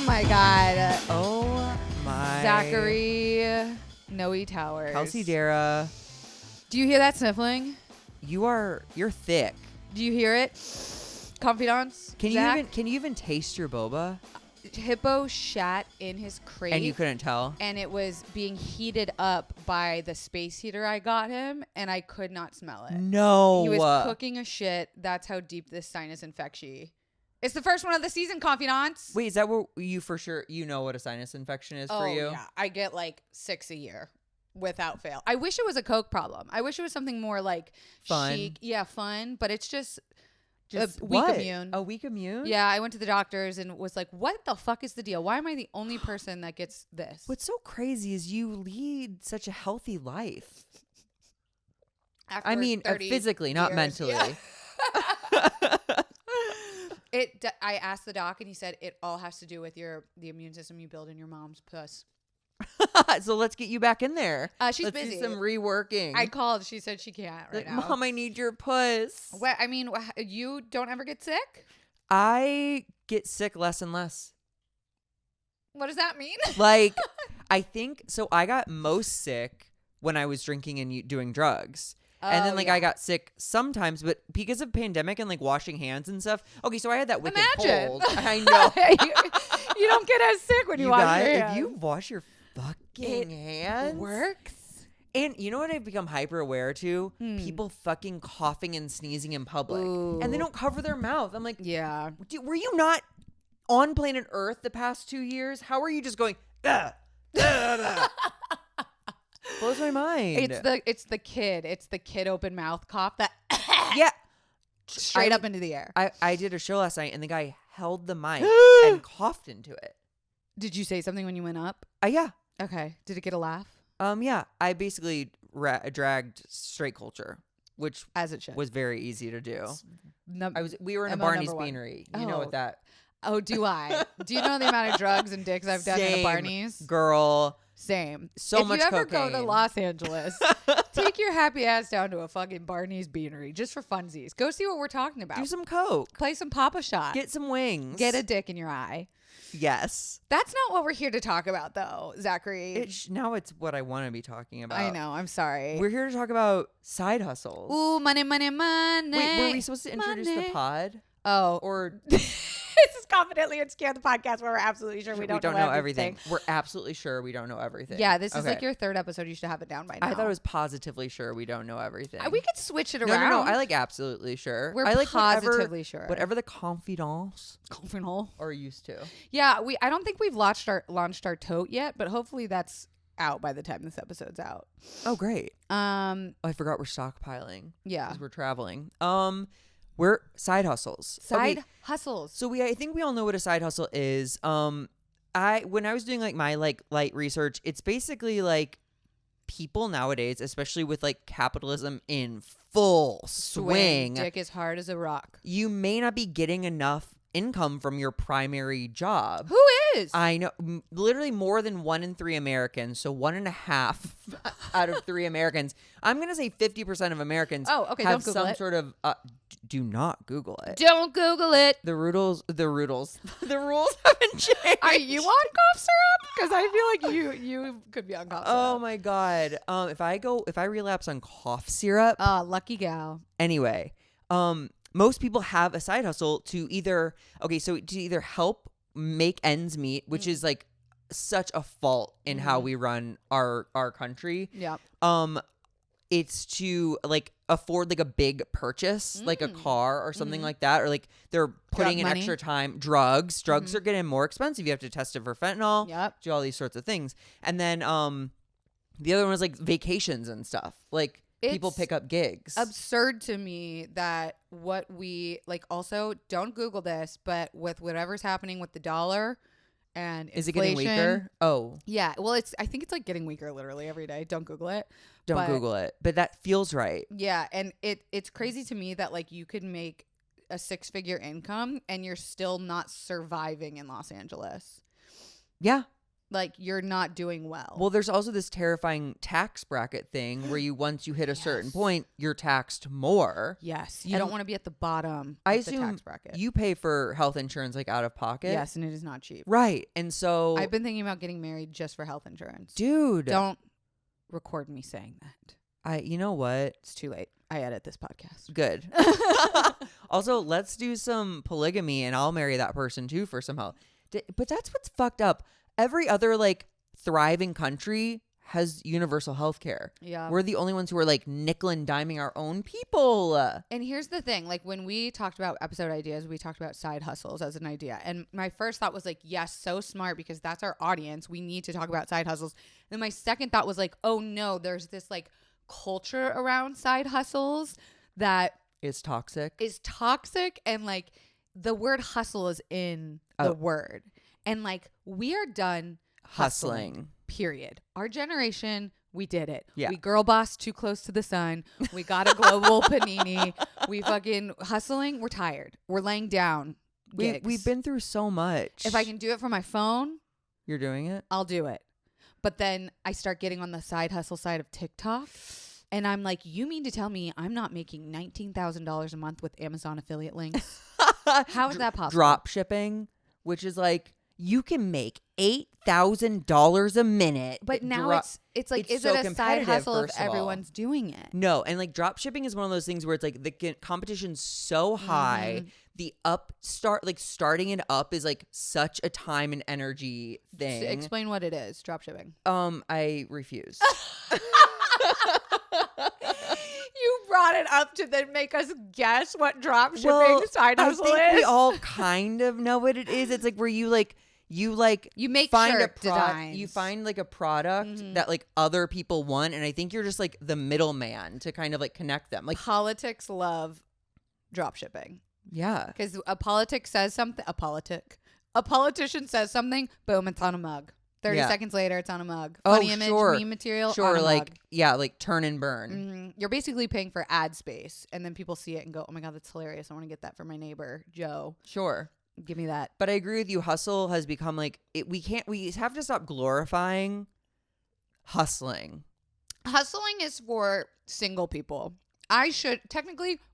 my God. Oh my. Zachary Noe Towers. Kelsey Darragh. Do you hear that sniffling? You're thick. Do you hear it? Confidants? Can Zach? you even taste your boba? Hippo shat in his crate. And you couldn't tell? And it was being heated up by the space heater I got him, and I could not smell it. No. He was cooking a shit. That's how deep this sinus infection. It's the first one of the season, confidants. Wait, is that what you for sure, what a sinus infection is for you? Yeah. I get like 6 a year without fail. I wish it was a Coke problem. I wish it was something more like fun. Chic. Yeah, fun. But it's just a weak what? immune. A weak immune? Yeah, I went to the doctors and was like, what the fuck is the deal? Why am I the only person that gets this? What's so crazy is you lead such a healthy life. After physically, not years. mentally. Yeah. I asked the doc and he said it all has to do with the immune system you build in your mom's puss. So let's get you back in there. She's let's busy. do some reworking. I called. She said she can't right now. Mom, I need your puss. What? I mean, you don't ever get sick? I get sick less and less. What does that mean? Like, I think, so I got most sick when I was drinking and doing drugs. And then, I got sick sometimes, but because of pandemic and, washing hands and stuff. Okay, so I had that wicked cold. I know. You don't get as sick when you wash your hands. If you wash your fucking hands. It works. And you know what I've become hyper aware to? People fucking coughing and sneezing in public. Ooh. And they don't cover their mouth. I'm like, yeah. Were you not on planet Earth the past 2 years? How are you just going, blows my mind. It's the kid open mouth cough that yeah, straight up into the air. I did a show last night and the guy held the mic and coughed into it. Did you say something when you went up? Yeah. Okay. Did it get a laugh? Yeah. I basically dragged straight culture, which as it should was very easy to do. We were in a MO Barney's Beanery. You know what that? Oh, do I? Do you know the amount of drugs and dicks I've done in a Barney's? Girl. Same. So much cocaine. If you ever go to Los Angeles, take your happy ass down to a fucking Barney's Beanery just for funsies. Go see what we're talking about. Do some coke. Play some Papa Shot. Get some wings. Get a dick in your eye. Yes. That's not what we're here to talk about, though, Zachary. Now it's what I want to be talking about. I know. I'm sorry. We're here to talk about side hustles. Ooh, money, money, money. Wait, were we supposed to introduce the pod? Oh. Or... This is Confidently Insecure, the podcast where we're absolutely sure we don't know everything. We're absolutely sure we don't know everything. Yeah, this is like your third episode. You should have it down by now. I thought it was positively sure we don't know everything. We could switch it around. No. I like absolutely sure. We're like positively sure. Whatever the confidantes are used to. Yeah, I don't think we've launched our tote yet, but hopefully that's out by the time this episode's out. Oh, great. I forgot we're stockpiling. Yeah. Because we're traveling. We're side hustles. Hustles. So I think we all know what a side hustle is. When I was doing my light research, it's basically people nowadays, especially with capitalism in full swing. Dick as hard as a rock. You may not be getting enough income from your primary job. Who is? I know, literally more than 1 in 3 Americans. So 1.5 out of 3 Americans. I'm gonna say 50% of Americans. Oh, okay. Have don't Google some it. sort of. Do not Google it. Don't Google it. The rules haven't changed. Are you on cough syrup? Because I feel like you could be on cough syrup. Oh my god. If I relapse on cough syrup. Lucky gal. Anyway, most people have a side hustle to either help make ends meet, which is such a fault in how we run our country. Yeah. It's to afford a big purchase, like a car or something like that, or they're putting in extra time. Drugs are getting more expensive. You have to test it for fentanyl. Yep. Do all these sorts of things, and then the other one was vacations and stuff. People pick up gigs. Absurd to me that what we also don't Google this, but with whatever's happening with the dollar and inflation, is it getting weaker? Oh, yeah. Well, I think it's getting weaker literally every day. Don't Google it. Don't Google it. But that feels right. Yeah, and it's crazy to me that you could make a 6-figure income and you're still not surviving in Los Angeles. Yeah. like you're not doing well. Well, there's also this terrifying tax bracket thing where once you hit a certain point, you're taxed more. Yes. You don't want to be at the bottom I of the assume tax bracket. you pay for health insurance like out of pocket. Yes, and it is not cheap. Right. And so I've been thinking about getting married just for health insurance. Dude. Don't record me saying that. You know what? It's too late. I edit this podcast. Good. Also, let's do some polygamy and I'll marry that person too for some help. But that's what's fucked up. Every other like thriving country has universal health care. Yeah. We're the only ones who are like nickel and diming our own people. And here's the thing. Like when we talked about episode ideas, we talked about side hustles as an idea. And my first thought was like, yes, so smart because that's our audience. We need to talk about side hustles. And my second thought was like, oh no, there's this like culture around side hustles that is toxic. And like the word hustle is in the word. And like we are done hustling. Period. Our generation, we did it. Yeah. We girl bossed Too Close to the Sun. We got a global panini. We fucking hustling. We're tired. We're laying down. We've been through so much. If I can do it from my phone, you're doing it. I'll do it. But then I start getting on the side hustle side of TikTok. And I'm like, you mean to tell me I'm not making $19,000 a month with Amazon affiliate links? How is that possible? Drop shipping, which is like you can make $8,000 a minute. But now it's like, is it a side hustle if everyone's doing it? No. And like drop shipping is one of those things where it's like the competition's so high. The starting it up is like such a time and energy thing. Explain what it is, drop shipping. I refuse. You brought it up to then make us guess what drop shipping side hustle is. We all kind of know what it is. It's like where you make find shirt designs. You find like a product that like other people want, and I think you're just like the middleman to kind of like connect them. Like politics love drop shipping. Yeah, because a politician says something, boom, it's on a mug. 30 seconds later, it's on a mug. Funny image, meme material. Sure, on a like mug. Yeah, like turn and burn. You're basically paying for ad space, and then people see it and go, "Oh my god, that's hilarious! I want to get that for my neighbor Joe." Sure, give me that. But I agree with you. Hustle has become like we have to stop glorifying hustling. Hustling is for single people.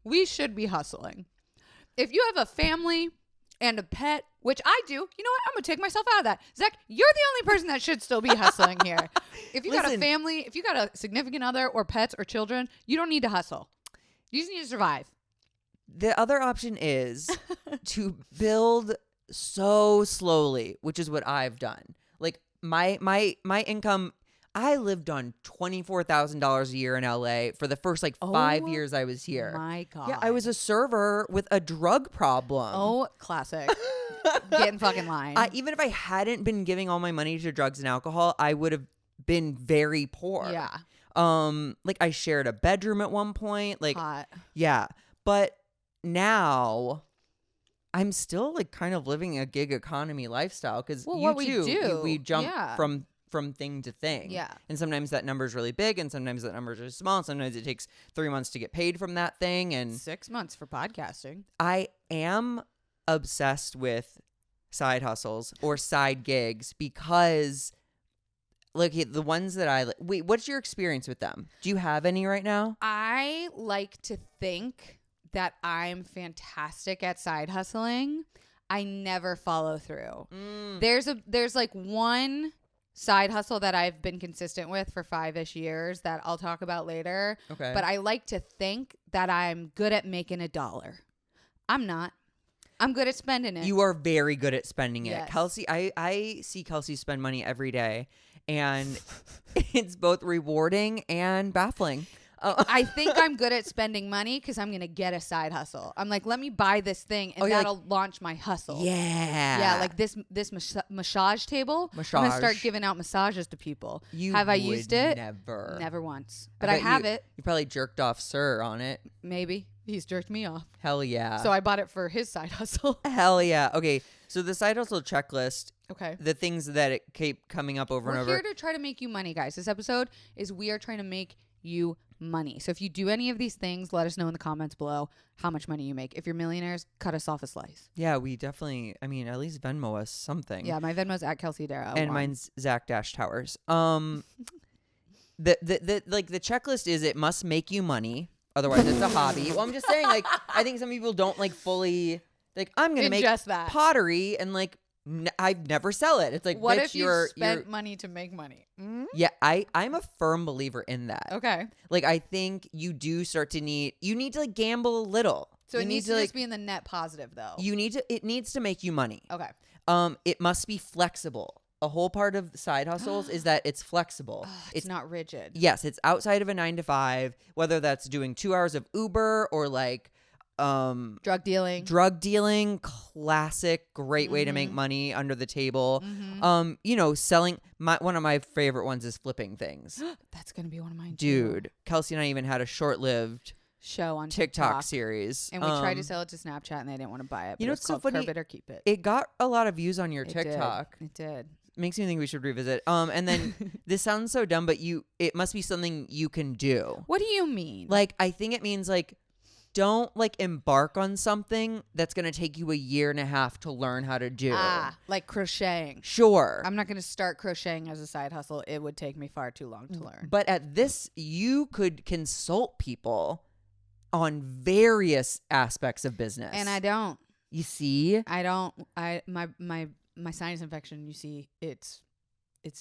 We should be hustling. If you have a family and a pet, which I do, you know what? I'm going to take myself out of that. Zach, you're the only person that should still be hustling here. If you got a family, if you got a significant other or pets or children, you don't need to hustle. You just need to survive. The other option is to build so slowly, which is what I've done. Like my income, I lived on $24,000 a year in LA for the first 5 years I was here. My God. Yeah, I was a server with a drug problem. Oh, classic. Get in fucking line. Even if I hadn't been giving all my money to drugs and alcohol, I would have been very poor. Yeah. I shared a bedroom at one point. Hot. Yeah. But now I'm still kind of living a gig economy lifestyle because we jump from thing to thing. Yeah. And sometimes that number is really big and sometimes that number is really small. And sometimes it takes 3 months to get paid from that thing. And 6 months for podcasting. I am obsessed with side hustles or side gigs because the ones that wait, what's your experience with them? Do you have any right now? I like to think that I'm fantastic at side hustling. I never follow through. There's one side hustle that I've been consistent with for 5-ish years that I'll talk about later. Okay. But I like to think that I'm good at making $1. I'm not. I'm good at spending it. You are very good at spending it. Yes. Kelsey, I see Kelsey spend money every day and it's both rewarding and baffling. I think I'm good at spending money because I'm going to get a side hustle. I'm like, let me buy this thing and that'll launch my hustle. Yeah. Yeah, like this massage table. I'm going to start giving out massages to people. Have I used it? Never. Never once. But I have it. You probably jerked off Sir on it. Maybe. He's jerked me off. Hell yeah. So I bought it for his side hustle. Hell yeah. Okay, so the side hustle checklist. Okay. The things that it keep coming up over and over. We're here to try to make you money, guys. This episode is we are trying to make you money. So if you do any of these things, let us know in the comments below how much money you make. If you're millionaires, cut us off a slice. Yeah, we definitely, I mean, at least Venmo us something. Yeah, my Venmo's at Kelsey Darragh. And mine's Zach Towers. The checklist is it must make you money. Otherwise, it's a hobby. Well, I'm just saying, like, I think some people don't like fully, like, I'm going to make that. pottery and like, I'd never sell it. It's like, what bitch, if you spent money to make money? Mm-hmm. Yeah, I'm a firm believer in that. Okay. Like, I think you do start to you need to like gamble a little. So you it needs to like, just be in the net positive though. It needs to make you money. Okay. It must be flexible. A whole part of side hustles is that it's flexible. It's not rigid. Yes, it's outside of a 9 to 5, whether that's doing 2 hours of Uber or like drug dealing. Classic, great way to make money under the table. Selling one of my favorite ones is flipping things. That's going to be one of mine Dude, too. Kelsey and I even had a short-lived show on TikTok series. And we tried to sell it to Snapchat and they didn't want to buy it. You know what's so funny? Curb it or keep it. It got a lot of views on your TikTok. It did. Makes me think we should revisit. And then this sounds so dumb, but it must be something you can do. What do you mean? Like, I think it means like, don't like embark on something that's going to take you 1.5 years to learn how to do. Like crocheting. Sure. I'm not going to start crocheting as a side hustle. It would take me far too long to learn. But at this, you could consult people on various aspects of business. And I don't. You see? I don't. My sinus infection, you see, it's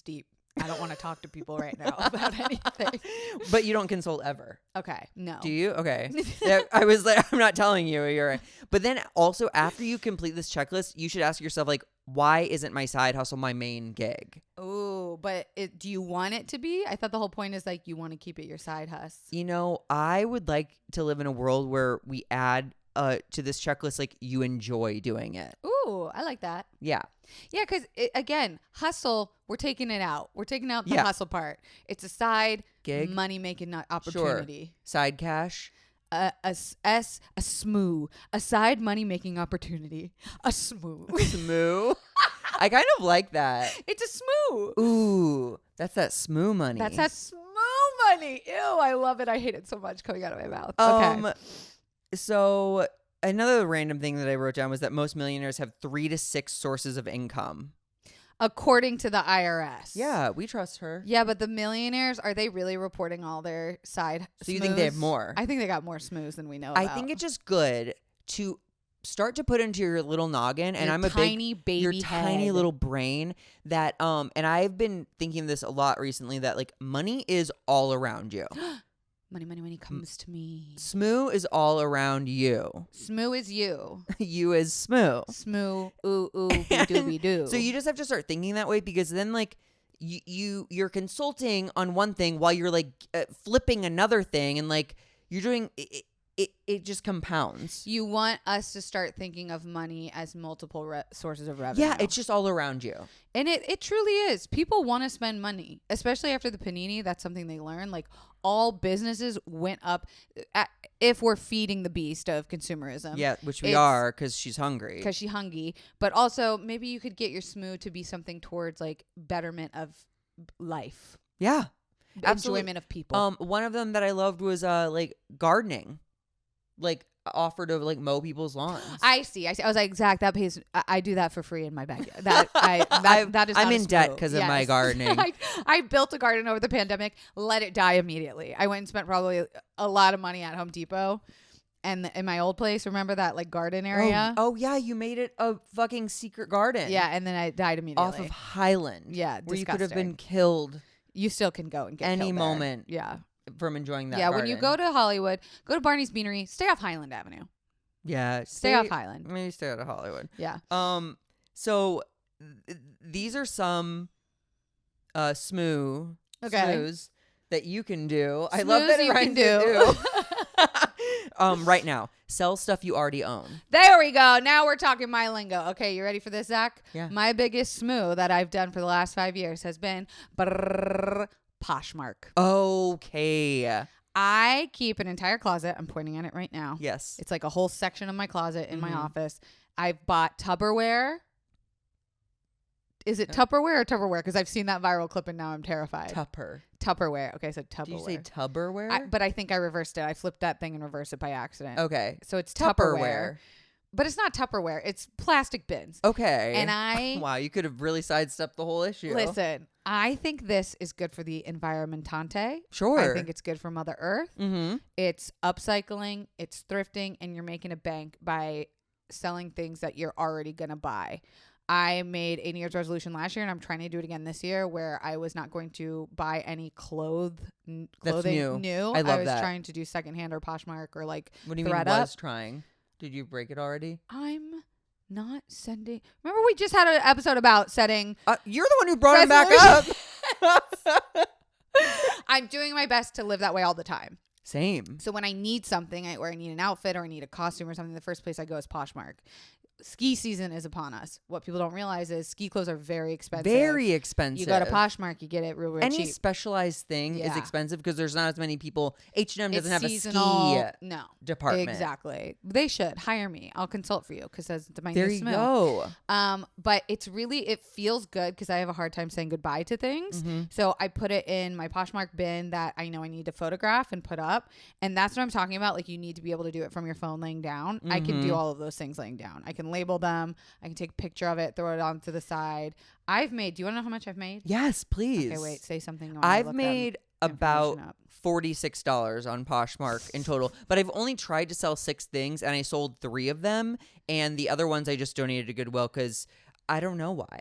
deep. I don't want to talk to people right now about anything. But you don't consult ever. Okay. No. Do you? Okay. Yeah, I was like, I'm not telling you. You're right. But then also after you complete this checklist, you should ask yourself, like, why isn't my side hustle my main gig? Oh, but do you want it to be? I thought the whole point is like you want to keep it your side hustle. You know, I would like to live in a world where we add to this checklist, like you enjoy doing it. Ooh, I like that. Yeah. Yeah, because again, hustle, we're taking it out. We're taking out the hustle part. It's a side gig, money-making opportunity. Sure. Side cash. A smoo. A side money-making opportunity. A smoo. Smoo? I kind of like that. It's a smoo. Ooh, that's that smoo money. That's that smoo money. Ew, I love it. I hate it so much coming out of my mouth. Okay. So another random thing that I wrote down was that most millionaires have 3 to 6 sources of income. According to the IRS. Yeah, we trust her. Yeah, but the millionaires, are they really reporting all their side So you think they have more? I think they got more smoos than we know about. I think it's just good to start to put into your little noggin, and I'm a tiny baby your head. tiny little brain that and I've been thinking this a lot recently, that like money is all around you. Money comes to me. Smoo is all around you. Smoo is you. You is smoo. Smoo, ooh, dooby doo. So you just have to start thinking that way, because then like you're consulting on one thing while you're like flipping another thing, and like you're doing it just compounds. You want us to start thinking of money as multiple sources of revenue. Yeah, it's just all around you. And it truly is. People want to spend money, especially after the panini. That's something they learn. Like all businesses went up if we're feeding the beast of consumerism. Yeah, which we are, because she's hungry. Because she's hungry. But also maybe you could get your smoo to be something towards like betterment of life. Yeah. Absolutely. Enjoyment of people. One of them that I loved was like gardening. Like offer to like mow people's lawns. I see. I was like, Zach, that pays. I do that for free in my backyard. That is. I'm not in debt because of my gardening. I built a garden over the pandemic. Let it die immediately. I went and spent probably a lot of money at Home Depot, and in my old place, remember that like garden area? Oh yeah, you made it a fucking secret garden. Yeah, and then I died immediately off of Highland. Yeah, where disgusting. you could have been killed. You still can go and get any killed moment. there. Yeah. From enjoying that. Yeah, garden. when you go to Hollywood, go to Barney's Beanery, stay off Highland Avenue. Yeah, stay off Highland. Maybe stay out of Hollywood. Yeah. So these are some smoos that you can do. I love that it rhymes with do. Right now, sell stuff you already own. There we go. Now we're talking my lingo. Okay, you ready for this, Zach? Yeah. My biggest smoo that I've done for the last 5 years has been Poshmark. Okay. I keep an entire closet. I'm pointing at it right now. Yes. It's like a whole section of my closet in my office. I've bought Tupperware. Is it Tupperware or Tupperware? Because I've seen that viral clip and now I'm terrified. Tupperware. Okay, so Tupperware. Did you say Tupperware? But I think I reversed it. I flipped that thing and reversed it by accident. Okay. So it's Tupperware. But it's not Tupperware. It's plastic bins. Okay. And wow, you could have really sidestepped the whole issue. Listen, I think this is good for the environmentante. Sure. I think it's good for Mother Earth. Mm-hmm. It's upcycling, it's thrifting, and you're making a bank by selling things that you're already going to buy. I made a New Year's resolution last year, and I'm trying to do it again this year, where I was not going to buy any clothing new. I love was that. trying to do secondhand or Poshmark or like What do you mean was trying? Did you break it already? I'm not sending. Remember, we just had an episode about setting. You're the one who brought him back up. I'm doing my best to live that way all the time. Same. So when I need something, or I need an outfit, or I need a costume or something, the first place I go is Poshmark. Ski season is upon us. What people don't realize is ski clothes are very expensive. Very expensive. You go to Poshmark, you get it real Any cheap. Specialized thing is expensive because there's not as many people. H&M doesn't have seasonal, a ski department. Exactly. They should hire me. I'll consult for you because that's my there new you smoo. go. But it's really, it feels good because I have a hard time saying goodbye to things. Mm-hmm. So I put it in my Poshmark bin that I know I need to photograph and put up. And that's what I'm talking about. Like, you need to be able to do it from your phone laying down. I can do all of those things laying down. I can label them. I can take a picture of it, throw it on to the side. Do you want to know how much I've made? Yes, please. Okay, wait, say something. I've made about $46 on Poshmark in total, but I've only tried to sell 6 things and I sold 3 of them, and the other ones I just donated to Goodwill because I don't know why.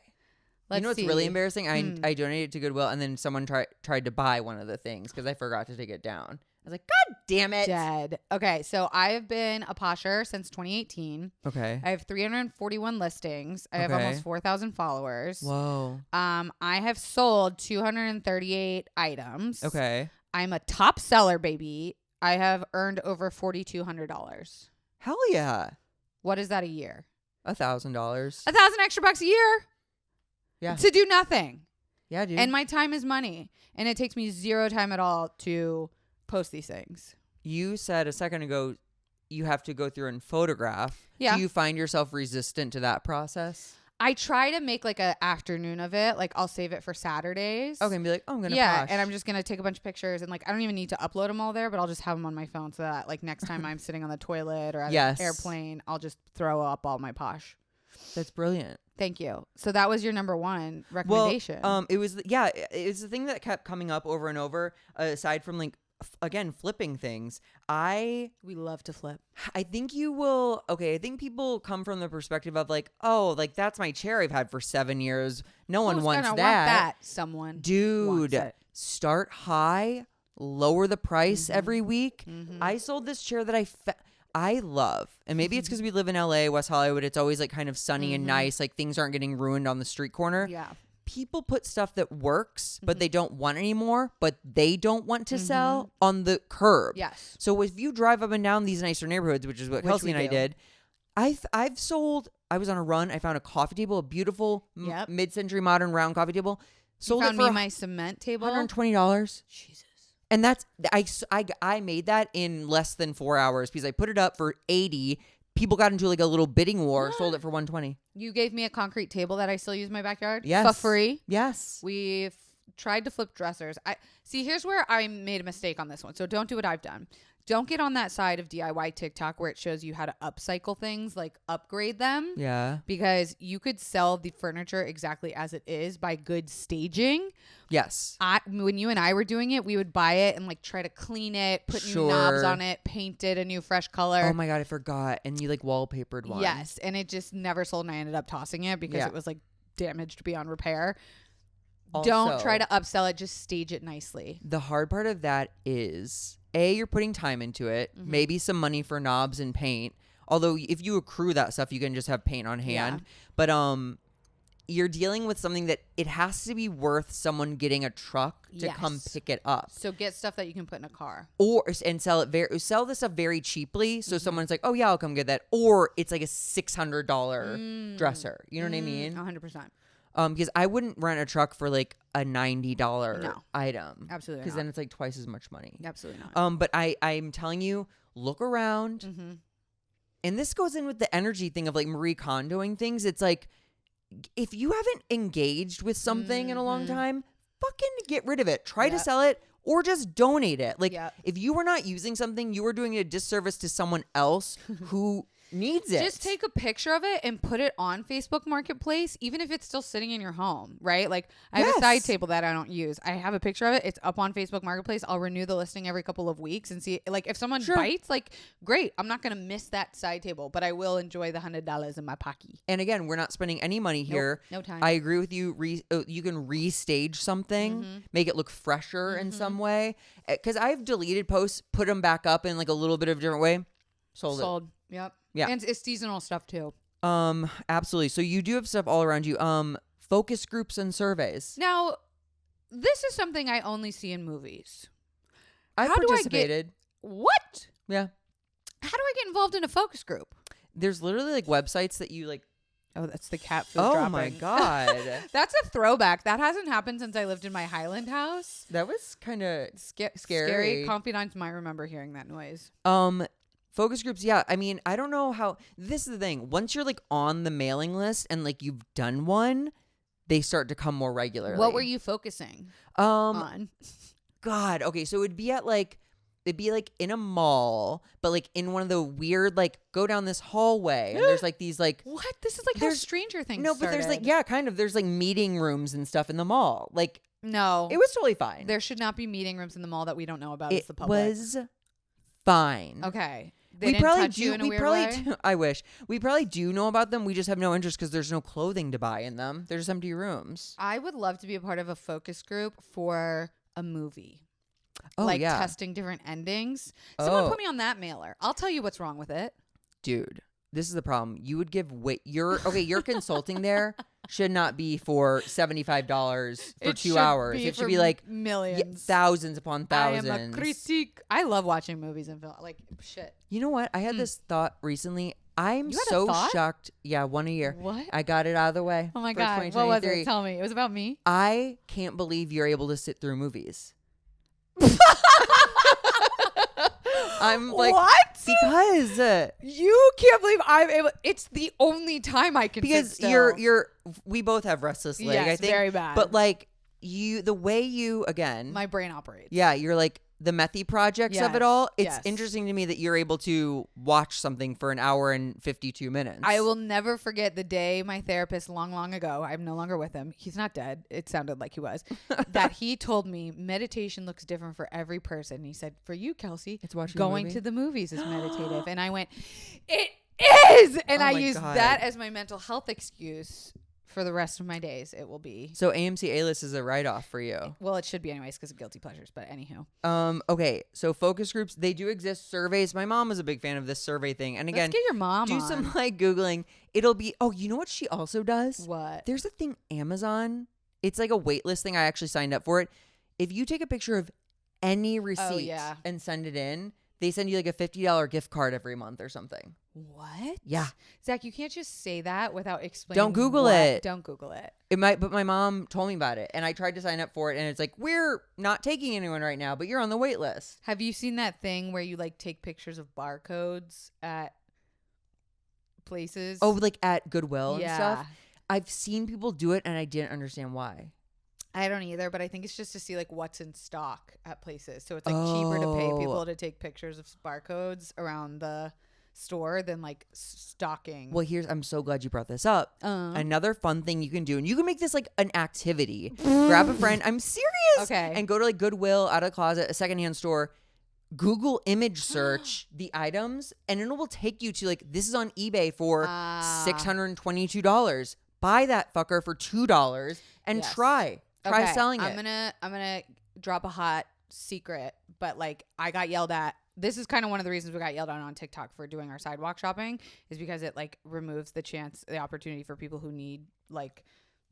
You know what's really embarrassing? I donated to Goodwill and then someone tried to buy one of the things because I forgot to take it down. I was like, God damn it. Dead. Okay, so I have been a posher since 2018. Okay. I have 341 listings. I have almost 4,000 followers. Whoa. I have sold 238 items. Okay. I'm a top seller, baby. I have earned over $4,200. Hell yeah. What is that a year? $1,000. $1,000 extra bucks a year? Yeah. To do nothing. Yeah, dude. And my time is money. And it takes me 0 time at all to post these things. You said a second ago you have to go through and photograph. Yeah. Do you find yourself resistant to that process? I try to make like an afternoon of it. Like, I'll save it for Saturdays. Okay, and be like, oh, I'm going to posh. And I'm just going to take a bunch of pictures. And like, I don't even need to upload them all there, but I'll just have them on my phone so that like next time I'm sitting on the toilet or at an airplane, I'll just throw up all my posh. That's brilliant. Thank you. So that was your number 1 recommendation. Well, it was the thing that kept coming up over and over, aside from like, again, flipping things. We love to flip. I think you will. Okay, I think people come from the perspective of like, oh, like that's my chair I've had for 7 years. No one wants that. Someone, dude, wants it. Start high, lower the price every week. I sold this chair that I love, and maybe it's because we live in LA, West Hollywood. It's always like kind of sunny and nice. Like things aren't getting ruined on the street corner. Yeah. People put stuff that works, but they don't want anymore, but they don't want to sell on the curb. Yes. So if you drive up and down these nicer neighborhoods, which is what Kelsey and I did, I've sold. I was on a run. I found a coffee table, a beautiful mid-century modern round coffee table. Sold you it found for me my cement table. $120. Jesus. And that's I made that in less than 4 hours because I put it up for $80. People got into like a little bidding war, sold it for $120. You gave me a concrete table that I still use in my backyard. Yes. For free. Yes. We've tried to flip dressers. Here's where I made a mistake on this one. So don't do what I've done. Don't get on that side of DIY TikTok where it shows you how to upcycle things, like upgrade them. Yeah. Because you could sell the furniture exactly as it is by good staging. Yes. When you and I were doing it, we would buy it and like try to clean it, put new knobs on it, paint it a new fresh color. Oh my God, I forgot. And you like wallpapered one. Yes. And it just never sold, and I ended up tossing it because it was like damaged beyond repair. Also, don't try to upsell it. Just stage it nicely. The hard part of that is, you're putting time into it, maybe some money for knobs and paint. Although if you accrue that stuff, you can just have paint on hand. Yeah. But you're dealing with something that it has to be worth someone getting a truck to come pick it up. So get stuff that you can put in a car, and sell the stuff very cheaply. So someone's like, oh yeah, I'll come get that. Or it's like a $600 dresser. You know what I mean? 100%. Because I wouldn't rent a truck for like a $90 item. Absolutely not. Because then it's like twice as much money. Absolutely not. But I'm telling you, look around. And this goes in with the energy thing of like Marie Kondoing things. It's like, if you haven't engaged with something in a long Mm-hmm. time, fucking get rid of it. Try to Yep. sell it or just donate it. Like Yep. if you are not using something, you are doing a disservice to someone else who needs it. Just take a picture of it and put it on Facebook Marketplace, even if it's still sitting in your home, right? Like I have a side Yes. table that I don't use. I have a picture of it. It's up on Facebook Marketplace. I'll renew the listing every couple of weeks and see, like, if someone Sure. bites, like, great. I'm not gonna miss that side table, but I will enjoy the $100 in my pocket. And again, we're not spending any money here. No time. I agree with you. You can restage something, Mm-hmm. make it look fresher in some way. Because I've deleted posts, put them back up in like a little bit of a different way. Sold. Yep. Yeah. And it's seasonal stuff too. it. Absolutely. So you do have stuff all around you. Focus groups and surveys. Now, this is something I only see in movies. I've How do I get- participated. What? Yeah. How do I get involved in a focus group? There's literally like websites that you like. Oh, that's the cat food Oh dropping. my God. That's a throwback. That hasn't happened since I lived in my Highland house. That was kind of Scary. Scary. Confidants might remember hearing that noise. focus groups. Yeah. I mean, I don't know how. This is the thing. Once you're like on the mailing list and like you've done one, they start to come more regularly. What were you focusing Um, on? God. Okay. So it'd be like in a mall, but like in one of the weird, like go down this hallway and there's like these like, What? This is like how there's- Stranger Things no, but there's like, started. yeah, kind of. There's like meeting rooms and stuff in the mall. Like No. it was totally fine. There should not be meeting rooms in the mall that we don't know about as It the public. was fine. Okay. They We didn't probably touch you do. in a We weird probably way? do. I wish we probably do know about them. We just have no interest because there's no clothing to buy in them. They're just empty rooms. I would love to be a part of a focus group for a movie. Oh like yeah, testing different endings. Someone Oh. put me on that mailer. I'll tell you what's wrong with it. dude. This is the problem. You would give your consulting there should not be for $75 for It 2 should hours. be It should for be like millions. thousands upon thousands. I am a critique. I love watching movies and film. Like shit. You know what? I had this thought recently. I'm You had a so thought? shocked. Yeah, one a year. What? I got it out of the way. Oh my for god. What was 2023. it? Tell me. It was about me. I can't believe you're able to sit through movies. I'm like, what? because You can't believe I'm able. It's the only time I can. because sit still. you're we both have restless leg, Yes, I think. very bad. But like the way you again, My brain operates. yeah, you're like the methy projects of it Yes, all. It's yes. interesting to me that you're able to watch something for an hour and 52 minutes. I will never forget the day my therapist, long ago, I'm no longer with him. He's not dead. It sounded like he was. That he told me meditation looks different for every person. He said, for you, Kelsey, It's watching a going movie? to the movies is meditative. And I went, it is. And Oh I my used God. that as my mental health excuse for the rest of my days. It will be. So AMC A-list is a write-off for you. Well, it should be anyways because of guilty pleasures. But anywho. Okay, so focus groups, they do exist. Surveys. My mom was a big fan of this survey thing. And again, Let's get your mom do on. some like Googling. It'll be, oh, you know what she also does? What? There's a thing, Amazon. It's like a wait list thing. I actually signed up for it. If you take a picture of any receipt yeah. and send it in, they send you like a $50 gift card every month or something. What? Yeah. Zach, you can't just say that without explaining. Don't Google what. it. Don't Google it. It might, but my mom told me about it and I tried to sign up for it and it's like, we're not taking anyone right now, but you're on the wait list. Have you seen that thing where you like take pictures of barcodes at places? Oh, like at Goodwill and yeah. stuff. I've seen people do it and I didn't understand why. I don't either, but I think it's just to see like what's in stock at places. So it's like cheaper to pay people to take pictures of barcodes around the store than like stocking. Well, I'm so glad you brought this up. Another fun thing you can do, and you can make this like an activity. Grab a friend. I'm serious. Okay. And go to like Goodwill, out of the closet, a secondhand store. Google image search the items, and it will take you to like, this is on eBay for $622. Buy that fucker for $2 and Yes. try Okay, selling I'm it. gonna drop a hot secret, but like I got yelled at. This is kind of one of the reasons we got yelled at on TikTok for doing our sidewalk shopping, is because it like removes the opportunity for people who need like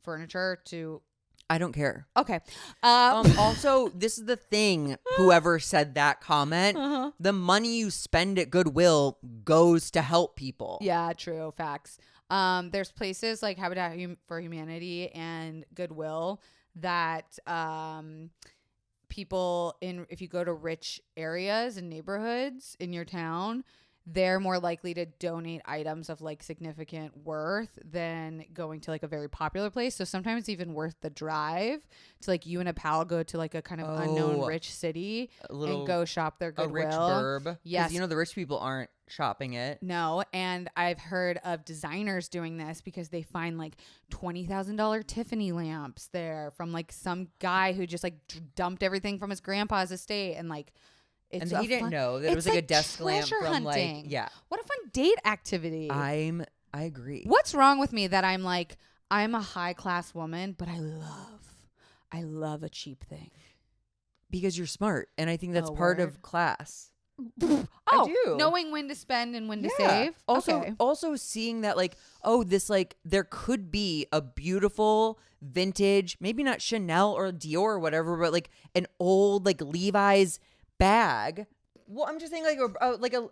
furniture to. I don't care. Okay. Also, this is the thing. Whoever said that comment, Uh-huh. the money you spend at Goodwill goes to help people. Yeah, true. Facts. There's places like Habitat for Humanity and Goodwill that people if you go to rich areas and neighborhoods in your town, they're more likely to donate items of like significant worth than going to like a very popular place. So sometimes it's even worth the drive to like you and a pal go to like a kind of unknown rich city and go shop their Goodwill. A rich burb. Yes. Because the rich people aren't shopping it. No. And I've heard of designers doing this because they find like $20,000 Tiffany lamps there from like some guy who just like dumped everything from his grandpa's estate and like and he didn't know that it was like a desk lamp from hunting. like, yeah. What a fun date activity. I agree. What's wrong with me that I'm a high class woman, but I love a cheap thing. Because you're smart. And I think that's part of class. Oh, I do. Knowing when to spend and when to save. Also seeing that like, this like there could be a beautiful vintage, maybe not Chanel or Dior or whatever, but like an old like Levi's bag. Well, I'm just saying like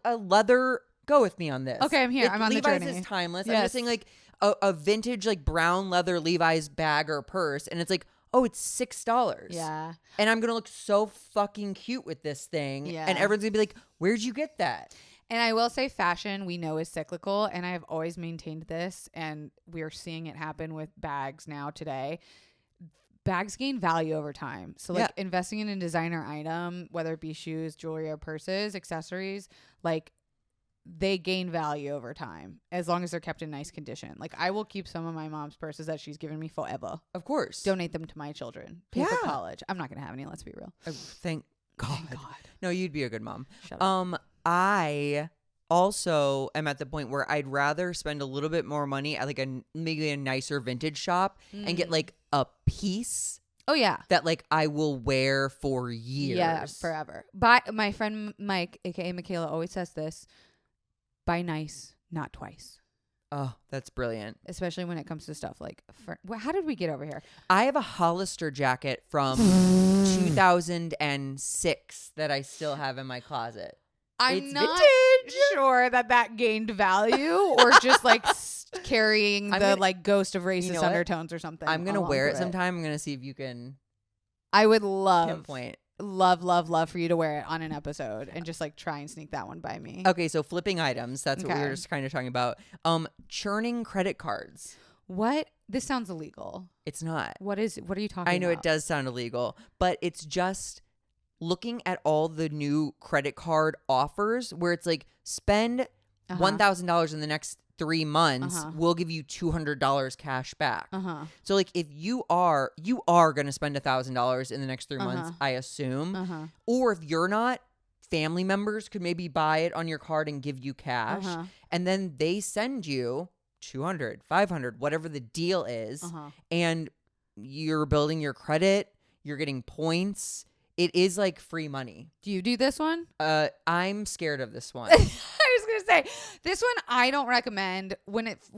a leather. Go with me on this. Okay, I'm here. I'm on Levi's the journey. Levi's is timeless. Yes. I'm just saying like a vintage like brown leather Levi's bag or purse, and it's like, it's $6. Yeah. And I'm gonna look so fucking cute with this thing. Yeah. And everyone's gonna be like, where'd you get that? And I will say fashion we know is cyclical, and I have always maintained this, and we are seeing it happen with bags now today. Bags gain value over time. So like investing in a designer item, whether it be shoes, jewelry, or purses, accessories, like they gain value over time as long as they're kept in nice condition. Like I will keep some of my mom's purses that she's given me forever. Of course. Donate them to my children. Pay for college. I'm not going to have any, let's be real. Thank God. No, you'd be a good mom. Shut up. I also am at the point where I'd rather spend a little bit more money at like maybe a nicer vintage shop and get like a piece. Oh yeah. That like I will wear for years. Yeah, forever. But my friend Mike, aka Michaela, always says this: buy nice, not twice. Oh, that's brilliant. Especially when it comes to stuff like how did we get over here? I have a Hollister jacket from 2006 that I still have in my closet. I'm not sure that gained value or just like carrying like ghost of racist undertones or something. I'm going to wear it sometime. I'm going to see if you can. I would love pinpoint. Love for you to wear it on an episode and just like try and sneak that one by me. Okay, so flipping items. That's what we were just kind of talking about. Churning credit cards. What? This sounds illegal. It's not. What are you talking about? I know it does sound illegal, but it's just looking at all the new credit card offers where it's like spend $1,000 in the next 3 months, we'll give you $200 cash back. So like if you are going to spend $1,000 in the next 3 months, I assume, or if you're not, family members could maybe buy it on your card and give you cash, and then they send you $200, $500, whatever the deal is, and you're building your credit, you're getting points. It is like free money. Do you do this one? I'm scared of this one. I was gonna say this one I don't recommend once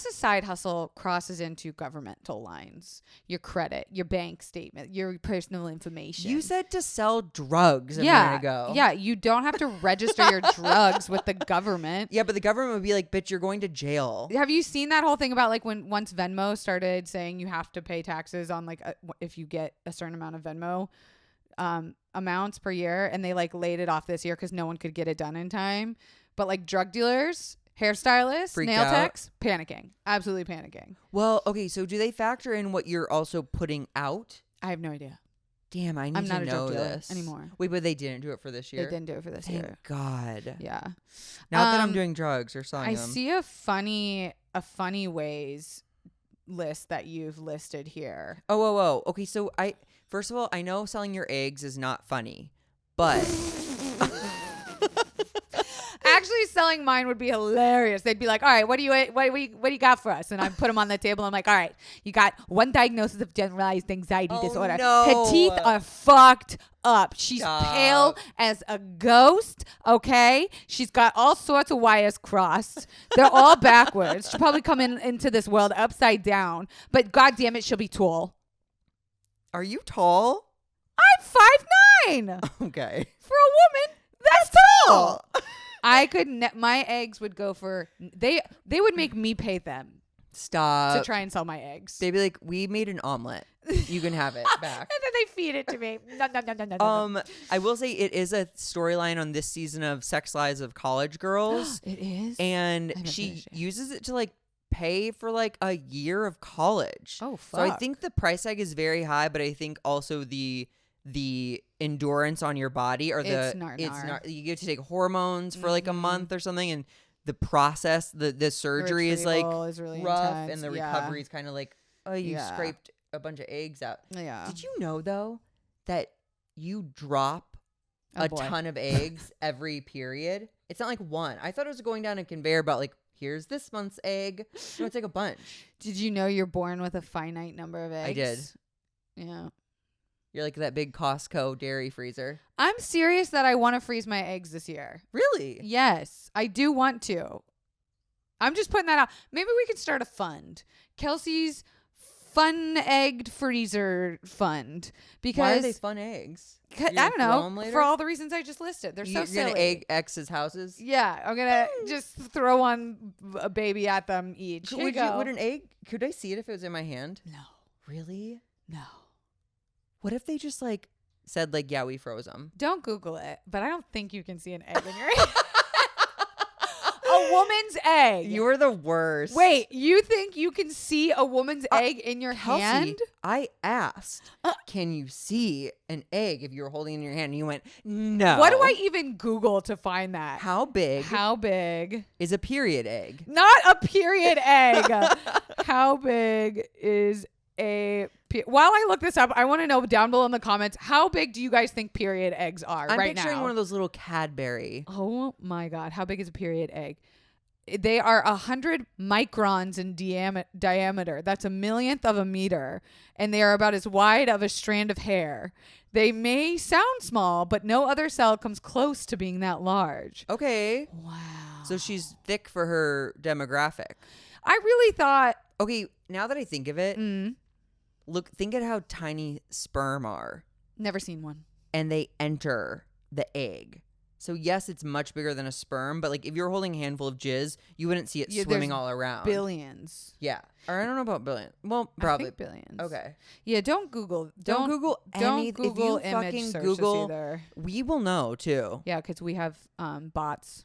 a side hustle crosses into governmental lines, your credit, your bank statement, your personal information. You said to sell drugs a minute ago. Yeah, you don't have to register your drugs with the government. Yeah, but the government would be like, bitch, you're going to jail. Have you seen that whole thing about like once Venmo started saying you have to pay taxes on like if you get a certain amount of Venmo amounts per year, and they like laid it off this year because no one could get it done in time. But like drug dealers, hairstylists, nail techs, panicking, absolutely panicking. Well, okay, so do they factor in what you're also putting out? I have no idea. Damn, I'm not to a know drug dealer this anymore. Wait, but they didn't do it for this year. They didn't do it for this Thank year. God. Yeah. Not that I'm doing drugs or selling them. I see a funny ways list that you've listed here. Oh. Okay, so first of all, I know selling your eggs is not funny, but actually selling mine would be hilarious. They'd be like, all right, what do you got for us? And I put them on the table. I'm like, all right, you got one diagnosis of generalized anxiety disorder. No. Her teeth are fucked up. She's pale as a ghost. Okay. She's got all sorts of wires crossed. They're all backwards. She'll probably come into this world upside down, but God damn it, she'll be tall. Are you tall? I'm 5'9". Okay. For a woman, that's tall. I could my eggs would go for they would make me pay them Stop. to try and sell my eggs. They'd be like, we made an omelet. You can have it back. And then they feed it to me. No, no, no, no, no, no. I will say it is a storyline on this season of Sex Lives of College Girls. It is? And I haven't she finished it. uses it to like pay for like a year of college. Oh, So I fuck. think the price tag is very high, but I think also the endurance on your body or It's nar-nar. you get to take hormones for like a month or something, and the process, the surgery is like Retrieval is really rough, intense. and the Yeah. recovery is kind of like, oh, you Yeah. scraped a bunch of eggs out. Yeah. Did you know though that you drop Oh, a boy. ton of eggs every period? It's not like one. I thought it was going down a conveyor belt, like, here's this month's egg. No, it's like a bunch. Did you know you're born with a finite number of eggs? I did. Yeah. You're like that big Costco dairy freezer. I'm serious that I want to freeze my eggs this year. Really? Yes, I do want to. I'm just putting that out. Maybe we could start a fund. Kelsey's Fun Egged Freezer Fund. Because Why are they fun eggs? I You're gonna don't throw 'em know. later? For all the reasons I just listed. They're so You're silly. gonna egg X's houses? Yeah, I'm gonna just throw one a baby at them each. Here you go. Would an egg? Could I see it if it was in my hand? No, Really? no. What if they just like said like, yeah, we froze them? Don't Google it, but I don't think you can see an egg in your egg. A woman's egg. You're the worst. Wait, you think you can see a woman's egg in your Kelsey, hand? I asked, can you see an egg if you were holding it in your hand? And you went, no. What do I even Google to find that? How big How big? is a period egg? Not a period egg. How big is while I look this up, I want to know down below in the comments, how big do you guys think period eggs are I'm right picturing now? one of those little Cadbury. Oh my God. How big is a period egg? They are 100 microns in diameter. That's a millionth of a meter. And they are about as wide of a strand of hair. They may sound small, but no other cell comes close to being that large. Okay. Wow. So she's thick for her demographic. I really thought, Okay, now that I think of it, think at how tiny sperm are. never seen one. And they enter the egg. So yes, it's much bigger than a sperm, but like if you're holding a handful of jizz, you wouldn't see it swimming there's all around. Billions. Yeah. Or I don't know about billion. Well, probably. I think billions. Okay. Yeah, don't Google. Don't Google Don't anything. Google If you image fucking searches Google, either. we will know too. Yeah, because we have bots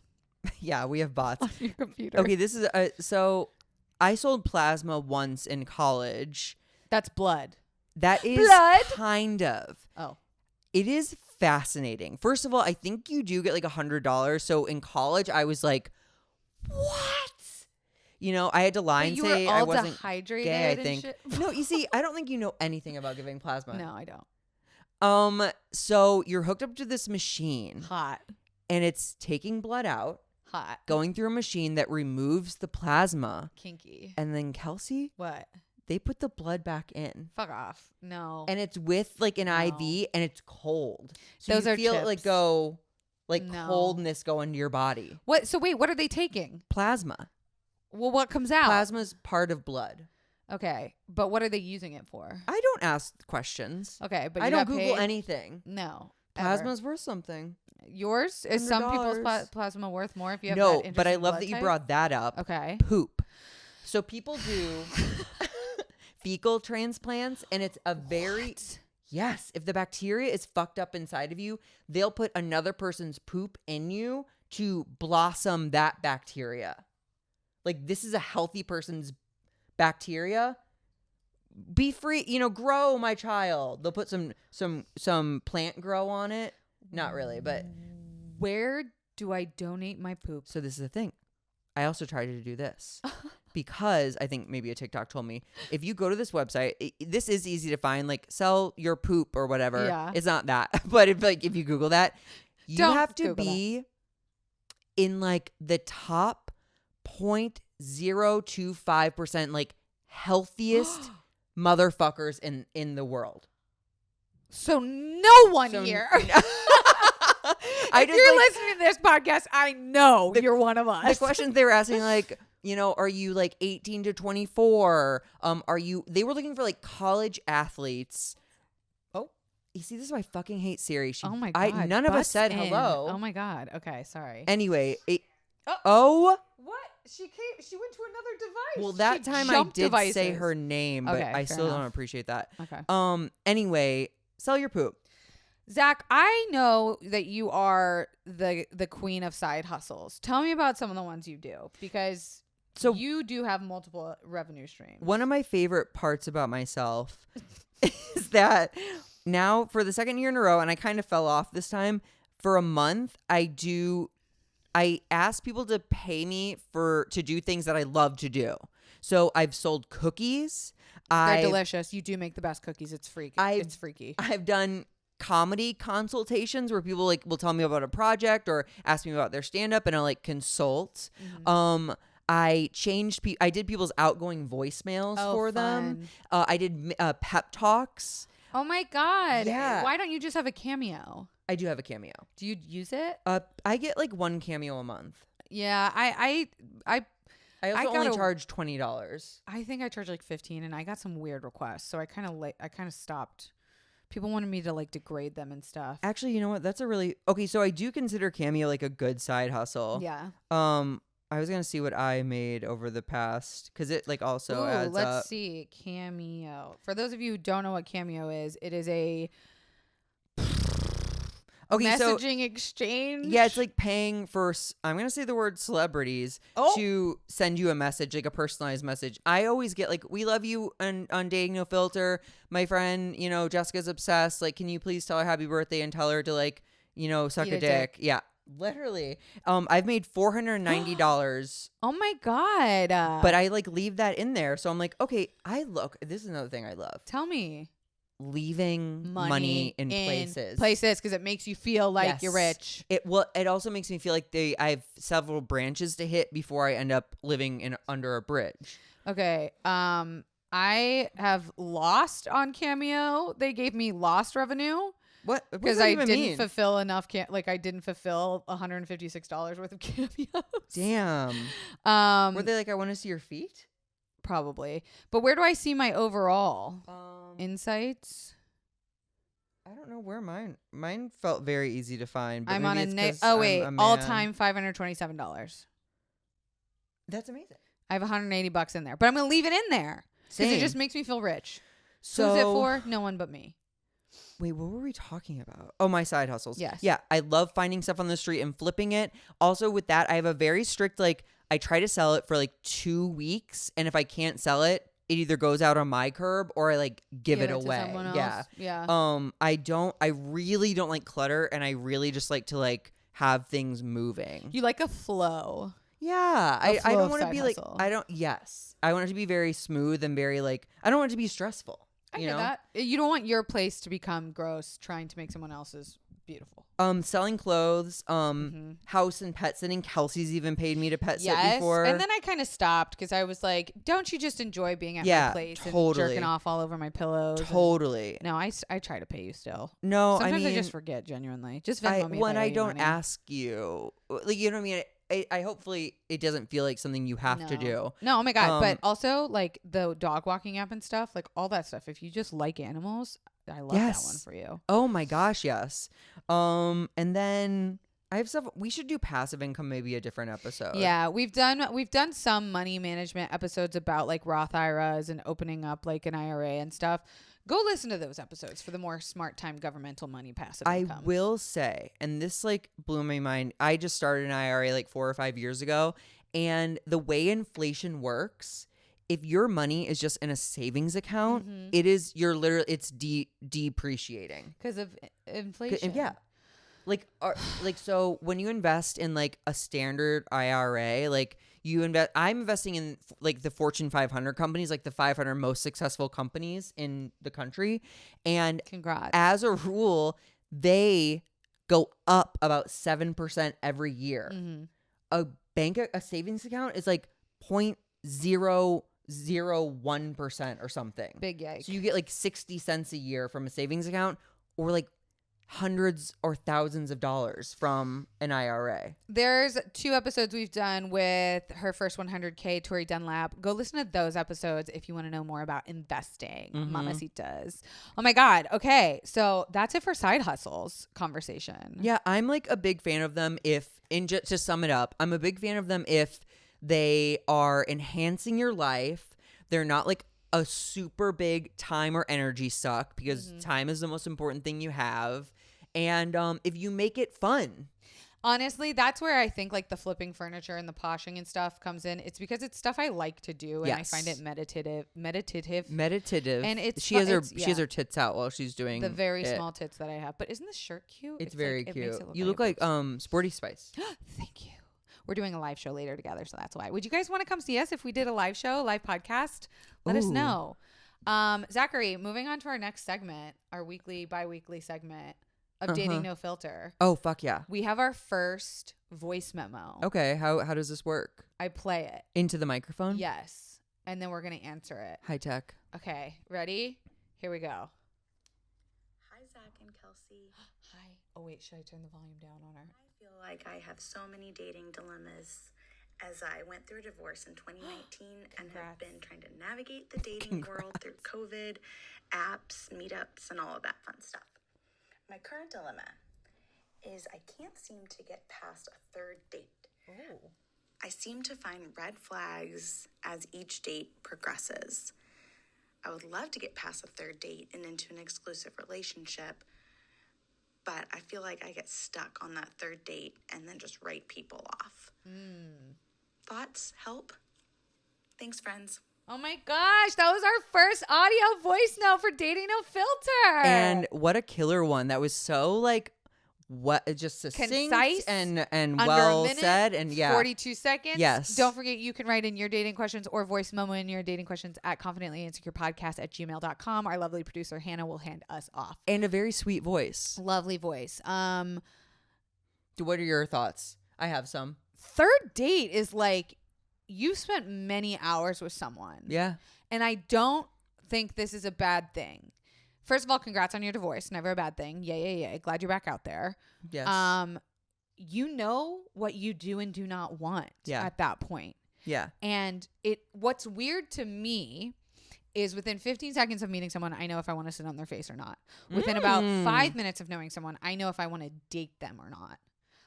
Yeah, we have bots. on your computer. Okay, this is so I sold plasma once in college. That's blood. That is Blood? kind of. Oh. It is fascinating. First of all, I think you do get like $100. So in college, I was like, what? You know, I had to lie But and you say were I all wasn't dehydrated gay, I and think. shit? No, you see, I don't think you know anything about giving plasma. No, I don't. So you're hooked up to this machine Hot. and it's taking blood out, Hot. going through a machine that removes the plasma. Kinky. And then Kelsey, What? they put the blood back in. Fuck off. No. And it's with like an No. IV and it's cold. So Those you are feel it chips. like go like No. coldness go into your body. What? So wait, what are they taking? Plasma. Well, what comes out? Plasma's part of blood. Okay, but what are they using it for? I don't ask questions. Okay, but I you don't got Google paid? anything. No. ever. Plasma's worth something. Yours is some people's $100. plasma worth more if you have No, that but I interesting love blood that you type? brought that up. Okay. Poop. So people do fecal transplants, and it's a very yes. If the bacteria is fucked up inside of you, they'll put another person's poop in you to blossom that bacteria. Like this is a healthy person's bacteria. Be free, grow, my child. They'll put some plant grow on it. Not really, but Where do I donate my poop? so this is the thing. I also tried to do this because I think maybe a TikTok told me if you go to this website, this is easy to find, like sell your poop or whatever. Yeah. It's not that, but if you Google that, you Don't have to Google be in like the top 0.025% like healthiest motherfuckers in the world. So no one So here. I If just you're like, listening to this podcast, I know you're one of us. the questions they were asking, like, are you like 18 to 24? They were looking for like college athletes. Oh, you see, this is why I fucking hate Siri. Oh my God. None of us butts said in. hello. Oh my God. Okay, sorry. Anyway, Oh. What? She went to another device. Well, that She time I jumped did devices. say her name, but Okay, I fair still enough. don't appreciate that. Okay. Anyway, sell your poop. Zach, I know that you are the queen of side hustles. Tell me about some of the ones you do, because you do have multiple revenue streams. One of my favorite parts about myself is that now for the second year in a row, and I kind of fell off this time, for a month, I ask people to pay me to do things that I love to do. So I've sold cookies. They're delicious. You do make the best cookies. It's freaky. It's freaky. I've done comedy consultations where people will tell me about a project or ask me about their stand-up, and I'll consult. Mm-hmm. I did people's outgoing voicemails for them. I did pep talks. Oh my God. Yeah. Why don't you just have a Cameo? I do have a Cameo. Do you use it? I get one Cameo a month. Yeah, I also only charge $20. I think I charge 15, and I got some weird requests, so I kind of stopped. People wanted me to degrade them and stuff. Actually, you know what? That's okay. So I do consider Cameo a good side hustle. Yeah. I was gonna see what I made over the past, because it also adds up. Let's see. Cameo. For those of you who don't know what Cameo is, it is a messaging exchange. Yeah, it's paying for, I'm going to say the word celebrities to send you a message, a personalized message. I always get we love you on Dating No Filter. My friend, Jessica's obsessed. Can you please tell her happy birthday and tell her to suck a dick. Yeah, literally. I've made $490. Oh my God. But I leave that in there. So I'm okay, this is another thing I love. Tell me. Leaving money in places because it makes you feel like you're rich. It also makes me feel like I have several branches to hit before I end up living under a bridge. Okay. I have lost on Cameo. They gave me lost revenue. What? Because I didn't fulfill enough. I didn't fulfill $156 worth of Cameos. Damn. Were they I want to see your feet? Probably. But where do I see my overall insights? I don't know where mine felt very easy to find. But I'm on all time $527. That's amazing. I have $180 in there, but I'm gonna leave it in there because it just makes me feel rich. So who's it for? No one but me. Wait, what were we talking about? Oh, my side hustles. Yes. Yeah, I love finding stuff on the street and flipping it. Also, with that, I have a very strict I try to sell it for 2 weeks, and if I can't sell it, it either goes out on my curb or I give it away. To someone else. Yeah. Yeah. I really don't like clutter, and I really just like to have things moving. You like a flow. Yeah. I don't want to be hustle. I want it to be very smooth and very I don't want it to be stressful. I get that. You don't want your place to become gross trying to make someone else's beautiful. Selling clothes, house and pet sitting. Kelsey's even paid me to pet sit before. And then I kind of stopped because I was don't you just enjoy being at my place and jerking off all over my pillows? Totally. No, I try to pay you still. No, sometimes I just forget, genuinely. Just Venmo me when I don't ask you. You know what I mean? I hopefully it doesn't feel like something you have to do. No, oh my God. But also the dog walking app and stuff, all that stuff. If you just like animals, I love that one for you. Oh my gosh, yes. And then I have stuff. We should do passive income, maybe a different episode. Yeah, we've done some money management episodes about Roth IRAs and opening up an IRA and stuff. Go listen to those episodes for the more smart time governmental money passive income. I will say, and this blew my mind. I just started an IRA 4 or 5 years ago, and the way inflation works, if your money is just in a savings account, it's depreciating because of inflation. Yeah. So when you invest in a standard IRA, I'm investing in the Fortune 500 companies, the 500 most successful companies in the country. And congrats. As a rule, they go up about 7% every year. Mm-hmm. A savings account is 0.001% or something. Big yikes. So you get 60 cents a year from a savings account, or hundreds or thousands of dollars from an IRA. There's 2 episodes we've done with her first 100K, Tori Dunlap. Go listen to those episodes if you want to know more about investing. Mamacitas. Oh my God. Okay. So that's it for side hustles conversation. Yeah. I'm like a big fan of them to sum it up, I'm a big fan of them if they are enhancing your life. They're not like a super big time or energy suck, because time is the most important thing you have. And if you make it fun. Honestly, that's where I think like the flipping furniture and the poshing and stuff comes in. It's because it's stuff I like to do, and I find it meditative. And she has her tits out while she's doing the very small tits that I have. But isn't this shirt cute? It's very cute. You look like Sporty Spice. Thank you. We're doing a live show later together, so that's why. Would you guys want to come see us if we did a live show, live podcast? Let us know. Zachary, moving on to our next segment, our bi-weekly segment of Dating No Filter. Oh, fuck yeah. We have our first voice memo. Okay, how does this work? I play it. Into the microphone? Yes. And then we're going to answer it. High tech. Okay, ready? Here we go. Hi, Zach and Kelsey. Hi. Oh, wait, should I turn the volume down on her? I feel like I have so many dating dilemmas as I went through a divorce in 2019 and have been trying to navigate the dating world through COVID, apps, meetups, and all of that fun stuff. My current dilemma is I can't seem to get past a third date. Oh. I seem to find red flags as each date progresses. I would love to get past a third date and into an exclusive relationship, but I feel like I get stuck on that third date and then just write people off. Thoughts? Help? Thanks, friends. Oh my gosh, that was our first audio voice note for Dating No Filter. And what a killer one. That was so like just succinct, concise, and under well a minute, said, and 42 seconds. Yes. Don't forget, you can write in your dating questions or voice memo in your dating questions at confidentlyinsecurepodcast@gmail.com. Our lovely producer Hannah will hand us off. And a very sweet voice. Lovely voice. What are your thoughts? I have some. Third date is like you spent many hours with someone. Yeah. And I don't think this is a bad thing. First of all, congrats on your divorce. Never a bad thing. Yay. Glad you're back out there. Yes. You know what you do and do not want at that point. Yeah. And what's weird to me is within 15 seconds of meeting someone, I know if I want to sit on their face or not. Within about 5 minutes of knowing someone, I know if I want to date them or not.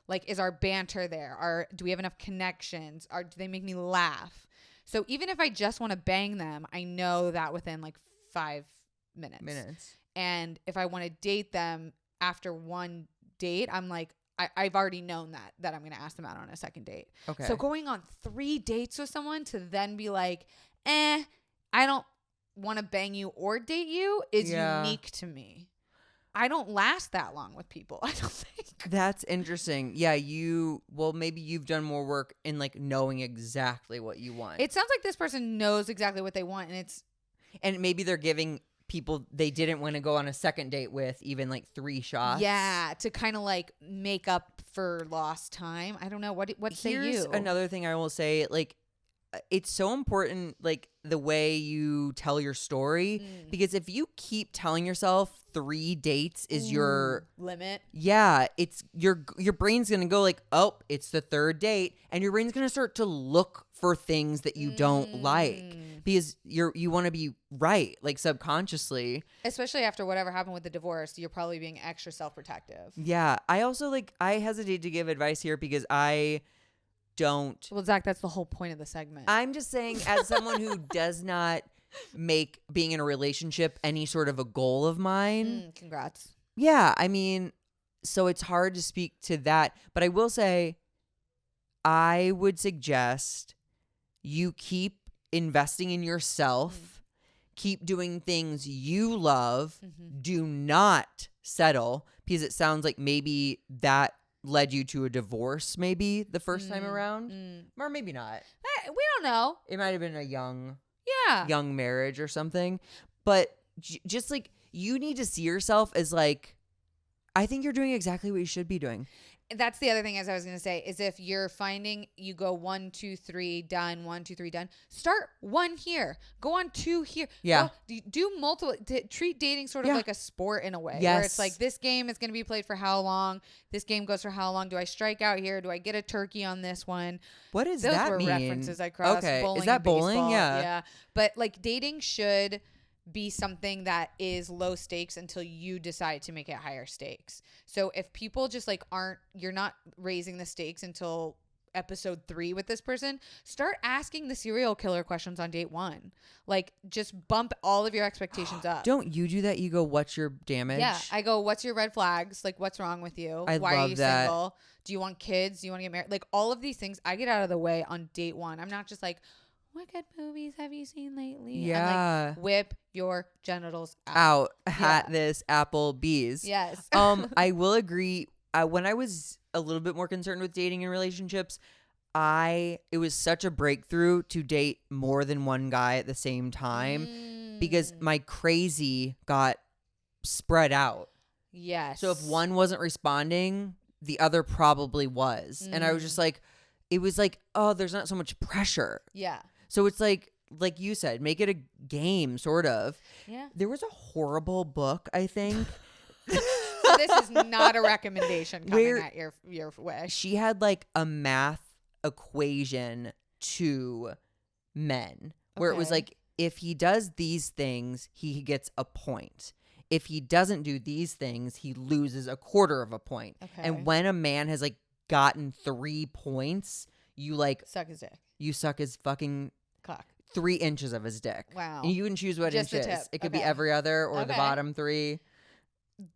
Like, is our banter there? Do we have enough connections? Do they make me laugh? So even if I just want to bang them, I know that within like 5 minutes. And if I want to date them after one date, I'm like, I've already known that I'm going to ask them out on a second date. Okay. So going on 3 dates with someone to then be like, I don't want to bang you or date you is unique to me. I don't last that long with people, I don't think. That's interesting. Yeah, maybe you've done more work in like knowing exactly what you want. It sounds like this person knows exactly what they want, and maybe they're giving people they didn't want to go on a second date with even like 3 shots. Yeah, to kind of like make up for lost time. I don't know. What say you? Here's another thing I will say, like, it's so important, like, the way you tell your story, because if you keep telling yourself 3 dates is your limit, it's your brain's gonna go like, oh, it's the 3rd date, and your brain's gonna start to look for things that you don't like, because you want to be right, like, subconsciously, especially after whatever happened with the divorce. You're probably being extra self-protective. Yeah, I also I hesitate to give advice here because I don't. Well, Zach, that's the whole point of the segment. I'm just saying, as someone who does not make being in a relationship any sort of a goal of mine. Congrats. Yeah, I mean, so it's hard to speak to that. But I will say, I would suggest you keep investing in yourself, keep doing things you love, do not settle, because it sounds like maybe that led you to a divorce maybe the first time around, or maybe not. We don't know. It might have been a young marriage or something, but just like, you need to see yourself as like, I think you're doing exactly what you should be doing. that's the other thing, as I was going to say, is if you're finding you go 1, 2, 3 done, 1, 2, 3 done, start 1 here, go on 2 here. Yeah. Do multiple, treat dating sort of like a sport in a way, Yes. where it's like, this game is going to be played for how long? This game goes for how long? Do I strike out here? Do I get a turkey on this one? What does Those that were mean? references I crossed. Okay. Bowling Is that and bowling? baseball. Yeah. Yeah. But like dating should be something that is low stakes until you decide to make it higher stakes. So if people just like you're not raising the stakes until episode 3 with this person, start asking the serial killer questions on date 1. Like, just bump all of your expectations up. Don't you do that? You go, what's your damage? Yeah. I go, what's your red flags? Like, what's wrong with you? Why are love you that. single? Do you want kids? Do you want to get married? Like, all of these things I get out of the way on date 1. I'm not just like, what good movies have you seen lately? Yeah. I'm like, whip your genitals Out at this Applebee's. Yes. I will agree. When I was a little bit more concerned with dating and relationships, it was such a breakthrough to date more than one guy at the same time because my crazy got spread out. Yes. So if one wasn't responding, the other probably was. And I was just like, it was like, oh, there's not so much pressure. Yeah. So it's like you said, make it a game, sort of. Yeah. There was a horrible book, I think. So this is not a recommendation coming at your way. She had like a math equation to men where it was Okay. like, if he does these things, he gets a point. If he doesn't do these things, he loses a quarter of a point. Okay. And when a man has like gotten 3 points, you like Suck his dick. you suck his fucking Cock. 3 inches of his dick. Wow. And you can choose what Just the inches. tip. It could be Okay. every other or the Okay. bottom 3.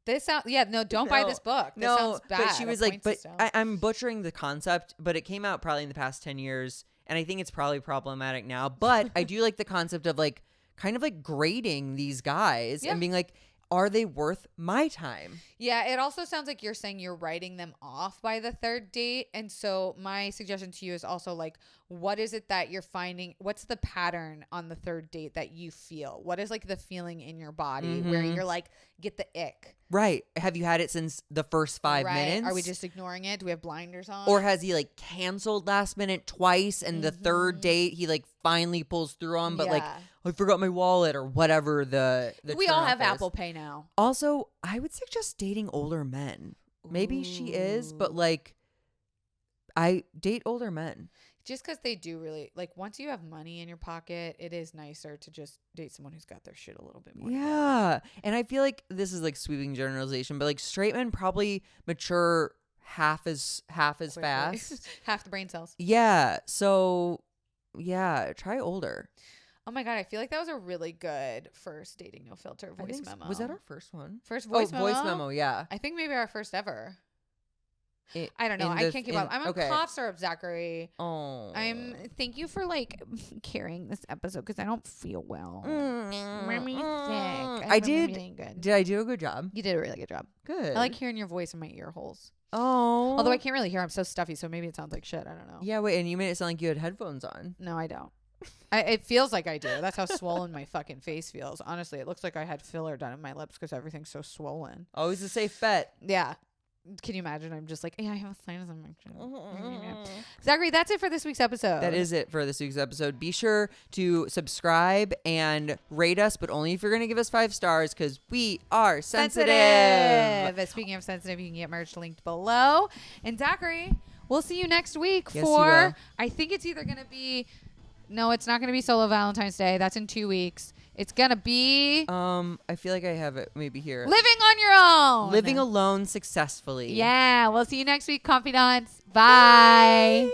This sounds, don't buy this book. This sounds bad. but she was like, I'm butchering the concept, but it came out probably in the past 10 years. And I think it's probably problematic now. But I do like the concept of like kind of like grading these guys and being like, are they worth my time? Yeah, it also sounds like you're saying you're writing them off by the 3rd date. And so my suggestion to you is also like, what is it that you're finding? What's the pattern on the 3rd date that you feel? What is like the feeling in your body where you're like, get the ick? Right. Have you had it since the first 5 minutes? Are we just ignoring it? Do we have blinders on? Or has he like canceled last minute twice and the 3rd date he like finally pulls through on, but like, I forgot my wallet or whatever the we all turn-off have is. Apple Pay now. Also, I would suggest dating older men. Maybe she is, but like, I date older men. Just because they do really, like, once you have money in your pocket, it is nicer to just date someone who's got their shit a little bit more. Yeah. And I feel like this is like sweeping generalization, but like straight men probably mature half as Quickly. fast. Half the brain cells. Yeah. So yeah, try older. Oh my God, I feel like that was a really good first dating no filter voice memo. Was that our first one? First voice memo? Voice memo, yeah. I think maybe our first ever. It- I don't know. in I the- can't keep in- up. I'm on okay. cough syrup, Zachary. Oh. Thank you for like carrying this episode because I don't feel well. Mm. Made me sick. I haven't been did. feeling good. Did I do a good job? You did a really good job. Good. I like hearing your voice in my ear holes. Oh. Although I can't really hear. I'm so stuffy, so maybe it sounds like shit. I don't know. Yeah, wait, and you made it sound like you had headphones on. No, I don't. It feels like I do. That's how swollen my fucking face feels. Honestly, it looks like I had filler done in my lips because everything's so swollen. Always a safe bet. Yeah. Can you imagine? I'm just like, yeah, I have a sinus infection. Zachary, that's it for this week's episode. That is it for this week's episode. Be sure to subscribe and rate us, but only if you're going to give us 5 stars because we are sensitive. Speaking of sensitive, you can get merch linked below. And Zachary, we'll see you next week Yes, you for, will. I think it's either going to be, no, it's not going to be solo Valentine's Day. That's in 2 weeks. It's going to be I feel like I have it maybe here. living on your own. Living alone successfully. Yeah. We'll see you next week, confidants. Bye.